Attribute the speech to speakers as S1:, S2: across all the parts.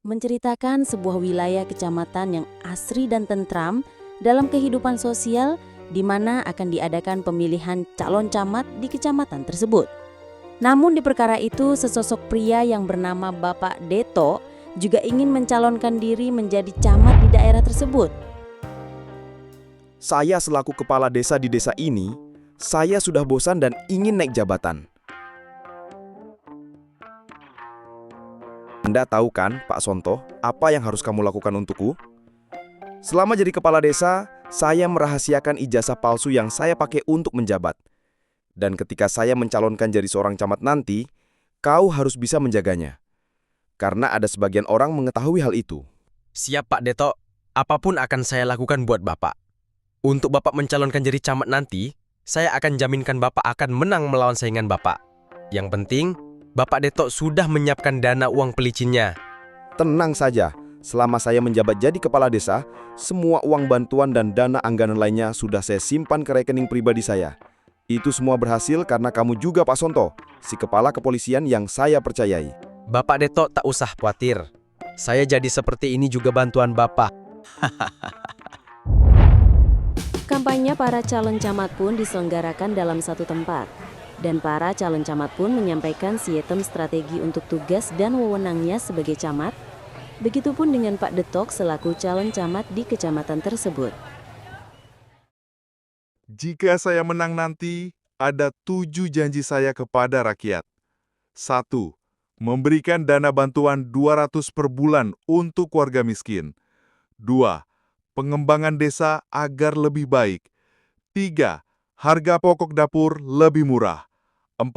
S1: menceritakan sebuah wilayah kecamatan yang asri dan tentram dalam kehidupan sosial di mana akan diadakan pemilihan calon camat di kecamatan tersebut. Namun di perkara itu, sesosok pria yang bernama Bapak Deto juga ingin mencalonkan diri menjadi camat di daerah tersebut.
S2: Saya selaku kepala desa di desa ini, saya sudah bosan dan ingin naik jabatan. Anda tahu kan, Pak Sonto, apa yang harus kamu lakukan untukku? Selama jadi kepala desa, saya merahasiakan ijazah palsu yang saya pakai untuk menjabat. Dan ketika saya mencalonkan jadi seorang camat nanti, kau harus bisa menjaganya. Karena ada sebagian orang mengetahui hal itu.
S3: Siap Pak Deto, apapun akan saya lakukan buat Bapak. Untuk Bapak mencalonkan jadi camat nanti, saya akan jaminkan Bapak akan menang melawan saingan Bapak. Yang penting, Bapak Deto sudah menyiapkan dana uang pelicinnya.
S2: Tenang saja, selama saya menjabat jadi kepala desa, semua uang bantuan dan dana anggaran lainnya sudah saya simpan ke rekening pribadi saya. Itu semua berhasil karena kamu juga Pak Sonto, si kepala kepolisian yang saya percayai.
S3: Bapak Deto tak usah khawatir. Saya jadi seperti ini juga bantuan Bapak.
S1: Kampanye para calon camat pun diselenggarakan dalam satu tempat. Dan para calon camat pun menyampaikan sietem strategi untuk tugas dan wewenangnya sebagai camat. Begitupun dengan Pak Detok selaku calon camat di kecamatan tersebut.
S4: Jika saya menang nanti, ada 7 janji saya kepada rakyat. 1. Memberikan dana bantuan 200 per bulan untuk warga miskin. 2. Pengembangan desa agar lebih baik. 3. Harga pokok dapur lebih murah. 4.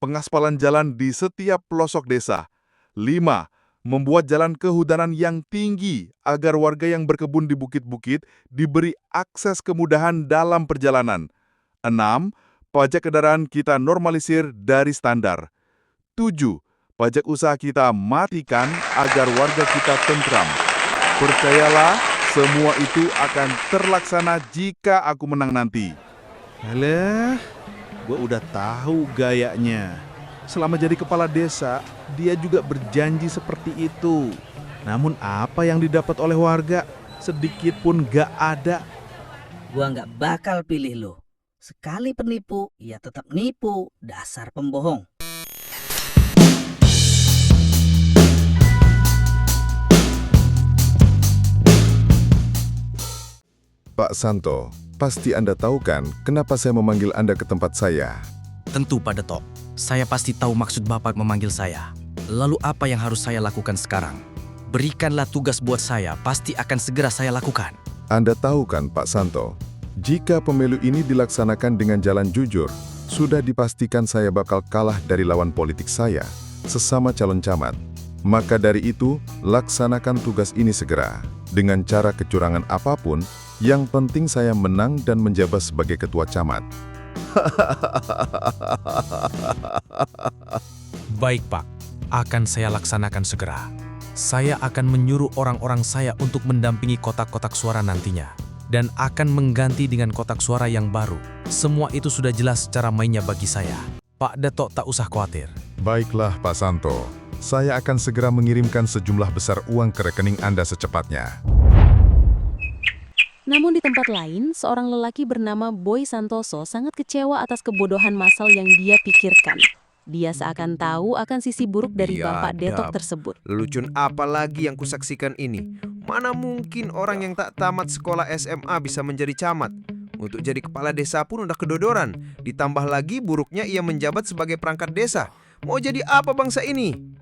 S4: Pengaspalan jalan di setiap pelosok desa. 5. Membuat jalan kehudanan yang tinggi agar warga yang berkebun di bukit-bukit diberi akses kemudahan dalam perjalanan. 6. Pajak kendaraan kita normalisir dari standar. 7. Pajak usaha kita matikan agar warga kita tentram. Percayalah, semua itu akan terlaksana jika aku menang nanti.
S5: Alah, gue udah tahu gayanya. Selama jadi kepala desa, dia juga berjanji seperti itu. Namun apa yang didapat oleh warga, sedikit pun gak ada.
S6: Gua nggak bakal pilih lo. Sekali penipu, ya tetap nipu. Dasar pembohong.
S7: Pak Santo, pasti Anda tahu kan kenapa saya memanggil Anda ke tempat saya?
S3: Tentu Pak Deto, saya pasti tahu maksud Bapak memanggil saya. Lalu apa yang harus saya lakukan sekarang? Berikanlah tugas buat saya, pasti akan segera saya lakukan.
S7: Anda tahu kan Pak Santo, jika pemilu ini dilaksanakan dengan jalan jujur, sudah dipastikan saya bakal kalah dari lawan politik saya, sesama calon camat. Maka dari itu, laksanakan tugas ini segera. Dengan cara kecurangan apapun, yang penting saya menang dan menjabat sebagai ketua camat.
S8: Baik Pak, akan saya laksanakan segera. Saya akan menyuruh orang-orang saya untuk mendampingi kotak-kotak suara nantinya. Dan akan mengganti dengan kotak suara yang baru. Semua itu sudah jelas cara mainnya bagi saya. Pak Detok tak usah khawatir.
S7: Baiklah Pak Santo, saya akan segera mengirimkan sejumlah besar uang ke rekening Anda secepatnya.
S1: Namun di tempat lain, seorang lelaki bernama Boy Santoso sangat kecewa atas kebodohan massal yang dia pikirkan. Dia seakan tahu akan sisi buruk dari Bapak Detok tersebut.
S9: Lelucon apa lagi yang kusaksikan ini? Mana mungkin orang yang tak tamat sekolah SMA bisa menjadi camat? Untuk jadi kepala desa pun udah kedodoran. Ditambah lagi buruknya ia menjabat sebagai perangkat desa. Mau jadi apa bangsa ini?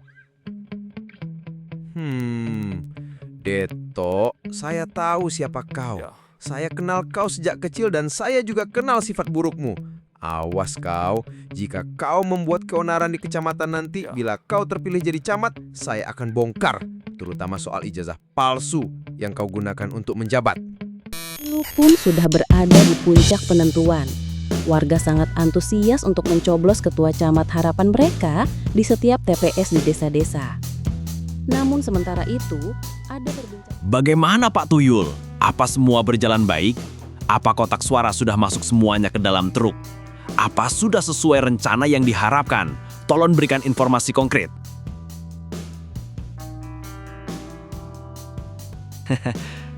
S9: Deto, saya tahu siapa kau. Saya kenal kau sejak kecil dan saya juga kenal sifat burukmu. Awas kau, jika kau membuat keonaran di kecamatan nanti, bila kau terpilih jadi camat, saya akan bongkar. Terutama soal ijazah palsu yang kau gunakan untuk menjabat.
S1: Lu pun sudah berada di puncak penentuan. Warga sangat antusias untuk mencoblos ketua camat harapan mereka di setiap TPS di desa-desa. Namun sementara itu, ada perbincangan.
S10: Bagaimana Pak Tuyul? Apa semua berjalan baik? Apa kotak suara sudah masuk semuanya ke dalam truk? Apa sudah sesuai rencana yang diharapkan? Tolong berikan informasi konkret.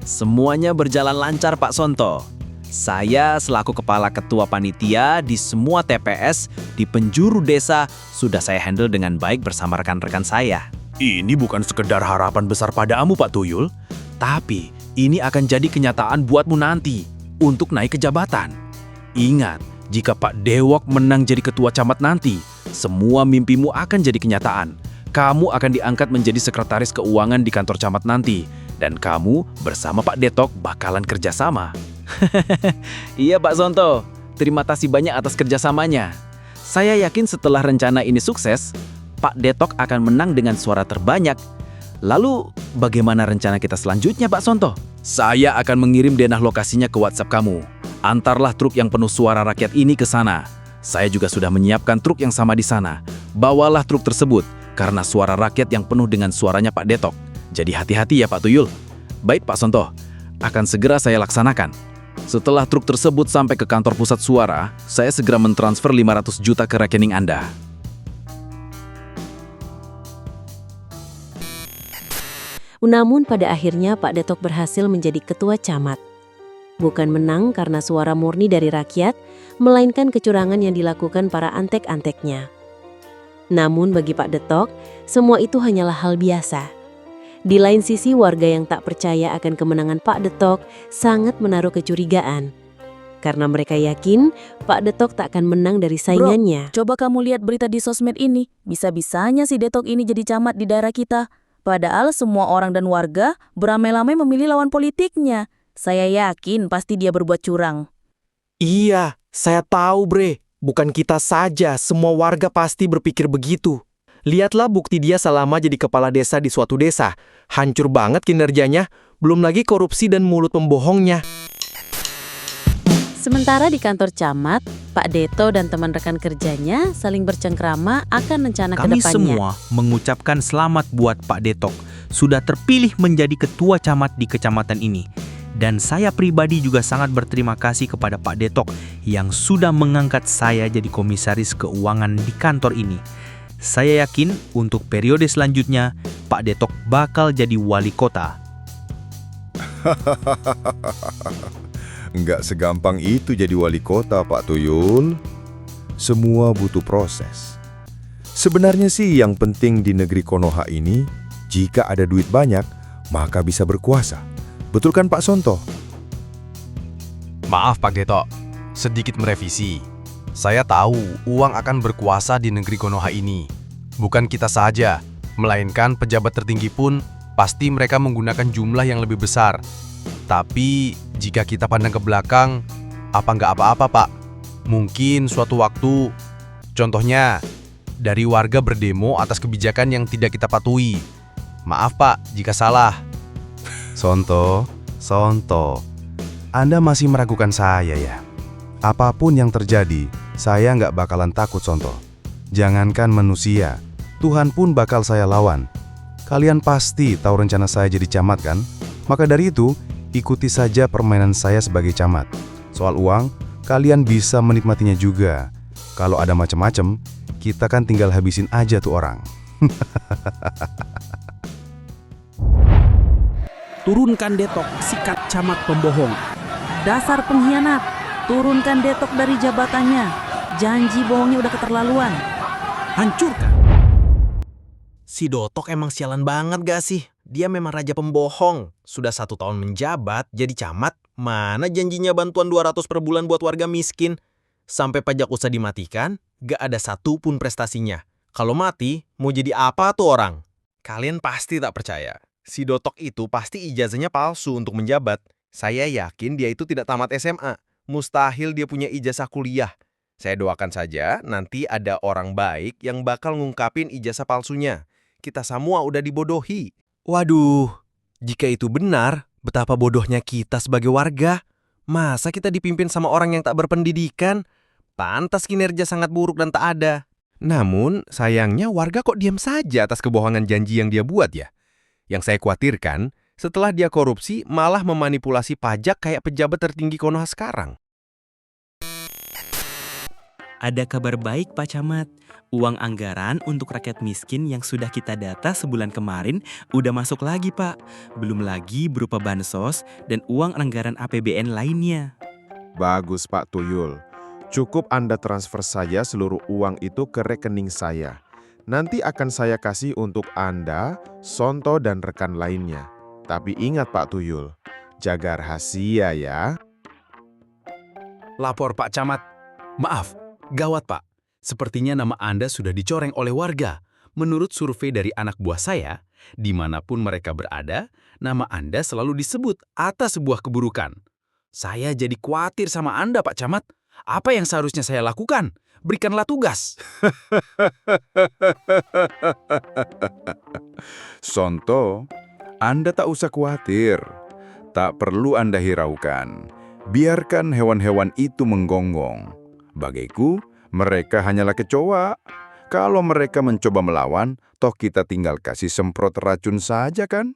S10: Semuanya berjalan lancar Pak Sonto. Saya selaku kepala ketua panitia di semua TPS di penjuru desa sudah saya handle dengan baik bersama rekan-rekan saya. Ini bukan sekedar harapan besar padamu Pak Tuyul, tapi ini akan jadi kenyataan buatmu nanti untuk naik ke jabatan. Ingat, jika Pak Dewok menang jadi ketua camat nanti, semua mimpimu akan jadi kenyataan. Kamu akan diangkat menjadi sekretaris keuangan di kantor camat nanti, dan kamu bersama Pak Detok bakalan kerjasama. Iya Pak Sonto, terima kasih banyak atas kerjasamanya. Saya yakin setelah rencana ini sukses, Pak Detok akan menang dengan suara terbanyak. Lalu, bagaimana rencana kita selanjutnya Pak Sonto? Saya akan mengirim denah lokasinya ke WhatsApp kamu. Antarlah truk yang penuh suara rakyat ini ke sana. Saya juga sudah menyiapkan truk yang sama di sana. Bawalah truk tersebut, karena suara rakyat yang penuh dengan suaranya Pak Detok. Jadi hati-hati ya Pak Tuyul. Baik Pak Sonto, akan segera saya laksanakan. Setelah truk tersebut sampai ke kantor pusat suara, saya segera mentransfer 500 juta ke rekening Anda.
S1: Namun pada akhirnya Pak Detok berhasil menjadi ketua camat. Bukan menang karena suara murni dari rakyat, melainkan kecurangan yang dilakukan para antek-anteknya. Namun bagi Pak Detok, semua itu hanyalah hal biasa. Di lain sisi, warga yang tak percaya akan kemenangan Pak Detok sangat menaruh kecurigaan. Karena mereka yakin Pak Detok tak akan menang dari saingannya.
S11: Coba kamu lihat berita di sosmed ini. Bisa-bisanya si Detok ini jadi camat di daerah kita. Padahal semua orang dan warga beramai-ramai memilih lawan politiknya. Saya yakin pasti dia berbuat curang.
S12: Iya, saya tahu bre. Bukan kita saja, semua warga pasti berpikir begitu. Lihatlah bukti dia selama jadi kepala desa di suatu desa. Hancur banget kinerjanya, belum lagi korupsi dan mulut pembohongnya.
S1: Sementara di kantor camat, Pak Deto dan teman rekan kerjanya saling bercengkrama akan rencana
S13: Kami
S1: kedepannya.
S13: semua mengucapkan selamat buat Pak Detok sudah terpilih menjadi ketua camat di kecamatan ini. Dan saya pribadi juga sangat berterima kasih kepada Pak Detok yang sudah mengangkat saya jadi komisaris keuangan di kantor ini. Saya yakin untuk periode selanjutnya, Pak Detok bakal jadi wali kota.
S7: Nggak segampang itu jadi wali kota, Pak Tuyul. Semua butuh proses. Sebenarnya sih yang penting di negeri Konoha ini, jika ada duit banyak, maka bisa berkuasa. Betul kan Pak Sonto?
S3: Maaf Pak Detok, sedikit merevisi. Saya tahu uang akan berkuasa di negeri Konoha ini. Bukan kita saja, melainkan pejabat tertinggi pun pasti mereka menggunakan jumlah yang lebih besar. Tapi jika kita pandang ke belakang, apa nggak apa-apa Pak? Mungkin suatu waktu, contohnya dari warga berdemo atas kebijakan yang tidak kita patuhi. Maaf Pak jika salah.
S14: Sonto, Anda masih meragukan saya ya? Apapun yang terjadi, saya nggak bakalan takut Sonto. Jangankan manusia, Tuhan pun bakal saya lawan. Kalian pasti tahu rencana saya jadi camat kan? Maka dari itu, ikuti saja permainan saya sebagai camat. Soal uang, kalian bisa menikmatinya juga. Kalau ada macam-macam, kita kan tinggal habisin aja tuh orang.
S15: Turunkan Detok, sikat camat pembohong. Dasar pengkhianat, turunkan Detok dari jabatannya. Janji bohongnya udah keterlaluan. Hancurkan.
S9: Si Dotok emang sialan banget gak sih? Dia memang raja pembohong. Sudah 1 tahun menjabat, jadi camat. Mana janjinya bantuan 200 per bulan buat warga miskin? Sampai pajak usaha dimatikan, gak ada satupun prestasinya. Kalau mati, mau jadi apa tuh orang? Kalian pasti tak percaya. Si Dotok itu pasti ijazahnya palsu untuk menjabat. Saya yakin dia itu tidak tamat SMA. Mustahil dia punya ijazah kuliah. Saya doakan saja nanti ada orang baik yang bakal ngungkapin ijazah palsunya. Kita semua udah dibodohi. Waduh, jika itu benar, betapa bodohnya kita sebagai warga. Masa kita dipimpin sama orang yang tak berpendidikan? Pantas kinerja sangat buruk dan tak ada. Namun, sayangnya warga kok diam saja atas kebohongan janji yang dia buat ya? Yang saya khawatirkan, setelah dia korupsi malah memanipulasi pajak kayak pejabat tertinggi Konoha sekarang.
S13: Ada kabar baik Pak Camat. Uang anggaran untuk rakyat miskin yang sudah kita data sebulan kemarin udah masuk lagi Pak. Belum lagi berupa bansos dan uang anggaran APBN lainnya.
S2: Bagus Pak Tuyul. Cukup Anda transfer saja seluruh uang itu ke rekening saya. Nanti akan saya kasih untuk Anda, Sonto, dan rekan lainnya. Tapi ingat Pak Tuyul, jaga rahasia ya.
S16: Lapor Pak Camat. Maaf, gawat Pak. Sepertinya nama Anda sudah dicoreng oleh warga. Menurut survei dari anak buah saya, dimanapun mereka berada, nama Anda selalu disebut atas sebuah keburukan. Saya jadi khawatir sama Anda Pak Camat. Apa yang seharusnya saya lakukan? Berikanlah tugas.
S4: Sonto, Anda tak usah khawatir. Tak perlu Anda hiraukan. Biarkan hewan-hewan itu menggonggong. Bagiku, mereka hanyalah kecoa. Kalau mereka mencoba melawan, toh kita tinggal kasih semprot racun saja kan?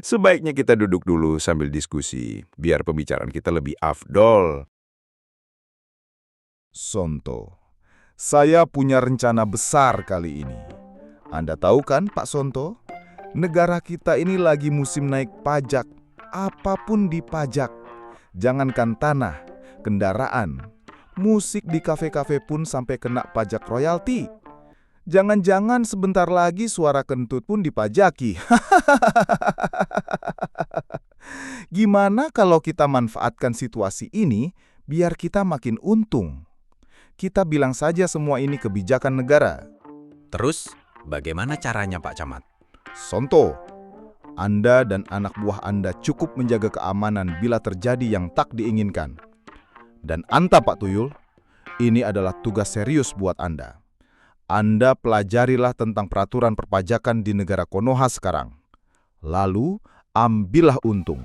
S4: Sebaiknya kita duduk dulu sambil diskusi, biar pembicaraan kita lebih afdol.
S7: Sonto, saya punya rencana besar kali ini. Anda tahu kan Pak Sonto, negara kita ini lagi musim naik pajak. Apapun dipajak. Jangankan tanah, kendaraan, musik di kafe-kafe pun sampai kena pajak royalti. Jangan-jangan sebentar lagi suara kentut pun dipajaki. Gimana kalau kita manfaatkan situasi ini biar kita makin untung? Kita bilang saja semua ini kebijakan negara.
S16: Terus, bagaimana caranya Pak Camat?
S7: Sonto, Anda dan anak buah Anda cukup menjaga keamanan bila terjadi yang tak diinginkan. Dan Anta Pak Tuyul, ini adalah tugas serius buat Anda. Anda pelajarilah tentang peraturan perpajakan di negara Konoha sekarang. Lalu, ambillah untung.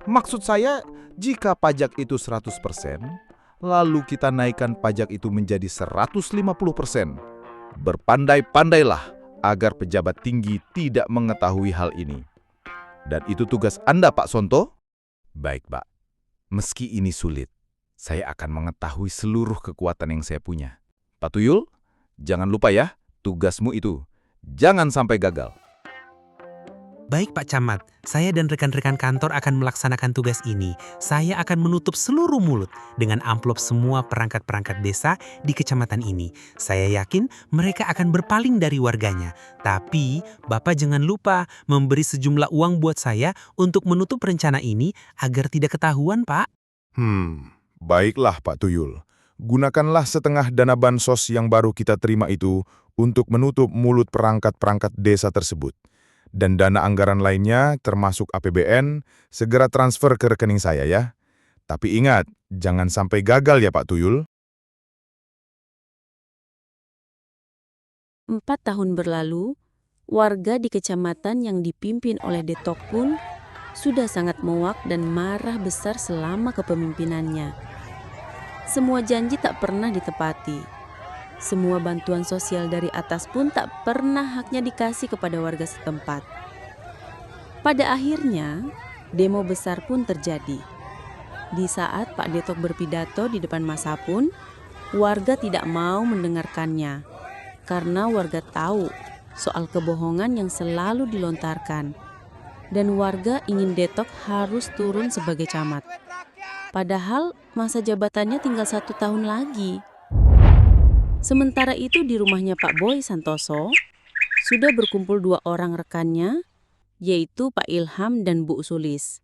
S7: Maksud saya, jika pajak itu 100%, lalu kita naikkan pajak itu menjadi 150%. Berpandai-pandailah agar pejabat tinggi tidak mengetahui hal ini. Dan itu tugas Anda, Pak Sonto? Baik, Pak. Meski ini sulit, saya akan mengetahui seluruh kekuatan yang saya punya. Pak Tuyul, jangan lupa ya, tugasmu itu. Jangan sampai gagal.
S13: Baik Pak Camat, saya dan rekan-rekan kantor akan melaksanakan tugas ini. Saya akan menutup seluruh mulut dengan amplop semua perangkat-perangkat desa di kecamatan ini. Saya yakin mereka akan berpaling dari warganya. Tapi Bapak jangan lupa memberi sejumlah uang buat saya untuk menutup rencana ini agar tidak ketahuan Pak.
S7: Baiklah Pak Tuyul. Gunakanlah setengah dana bansos yang baru kita terima itu untuk menutup mulut perangkat-perangkat desa tersebut. Dan dana anggaran lainnya, termasuk APBN, segera transfer ke rekening saya ya. Tapi ingat, jangan sampai gagal ya Pak Tuyul.
S1: 4 tahun berlalu, warga di kecamatan yang dipimpin oleh Detok pun sudah sangat muak dan marah besar selama kepemimpinannya. Semua janji tak pernah ditepati. Semua bantuan sosial dari atas pun tak pernah haknya dikasih kepada warga setempat. Pada akhirnya, demo besar pun terjadi. Di saat Pak Detok berpidato di depan massa pun, warga tidak mau mendengarkannya. Karena warga tahu soal kebohongan yang selalu dilontarkan. Dan warga ingin Detok harus turun sebagai camat. Padahal masa jabatannya tinggal 1 tahun lagi. Sementara itu di rumahnya Pak Boy Santoso, sudah berkumpul 2 orang rekannya, yaitu Pak Ilham dan Bu Sulis.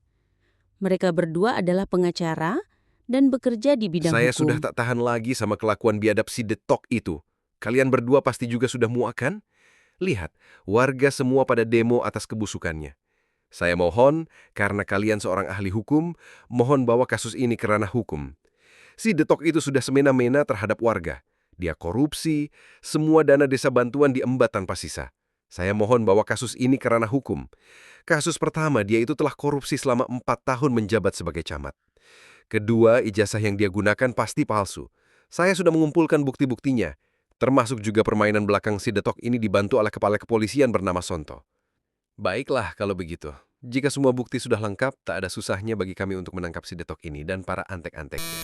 S1: Mereka berdua adalah pengacara dan bekerja di bidang
S17: Saya
S1: hukum.
S17: sudah tak tahan lagi sama kelakuan biadab si Detok itu. Kalian berdua pasti juga sudah muak kan? Lihat, warga semua pada demo atas kebusukannya. Saya mohon, karena kalian seorang ahli hukum, mohon bawa kasus ini ke ranah hukum. Si Detok itu sudah semena-mena terhadap warga. Dia korupsi, semua dana desa bantuan diembat tanpa sisa. Saya mohon bawa kasus ini ke ranah hukum. Kasus pertama, dia itu telah korupsi selama 4 tahun menjabat sebagai camat. Kedua, ijazah yang dia gunakan pasti palsu. Saya sudah mengumpulkan bukti-buktinya, termasuk juga permainan belakang si Detok ini dibantu oleh kepala kepolisian bernama Sonto. Baiklah kalau begitu. Jika semua bukti sudah lengkap, tak ada susahnya bagi kami untuk menangkap si Detok ini dan para antek-anteknya.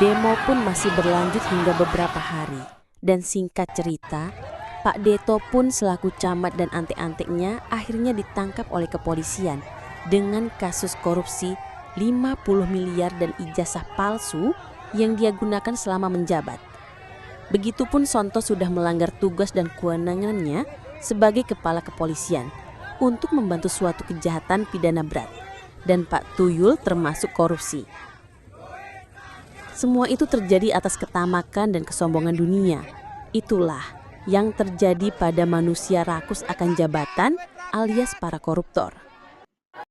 S1: Demo pun masih berlanjut hingga beberapa hari. Dan singkat cerita, Pak Deto pun selaku camat dan antek-anteknya akhirnya ditangkap oleh kepolisian dengan kasus korupsi 50 miliar dan ijazah palsu yang dia gunakan selama menjabat. Begitupun Sonto sudah melanggar tugas dan kewenangannya sebagai kepala kepolisian untuk membantu suatu kejahatan pidana berat. Dan Pak Tuyul termasuk korupsi. Semua itu terjadi atas ketamakan dan kesombongan dunia. Itulah yang terjadi pada manusia rakus akan jabatan alias para koruptor.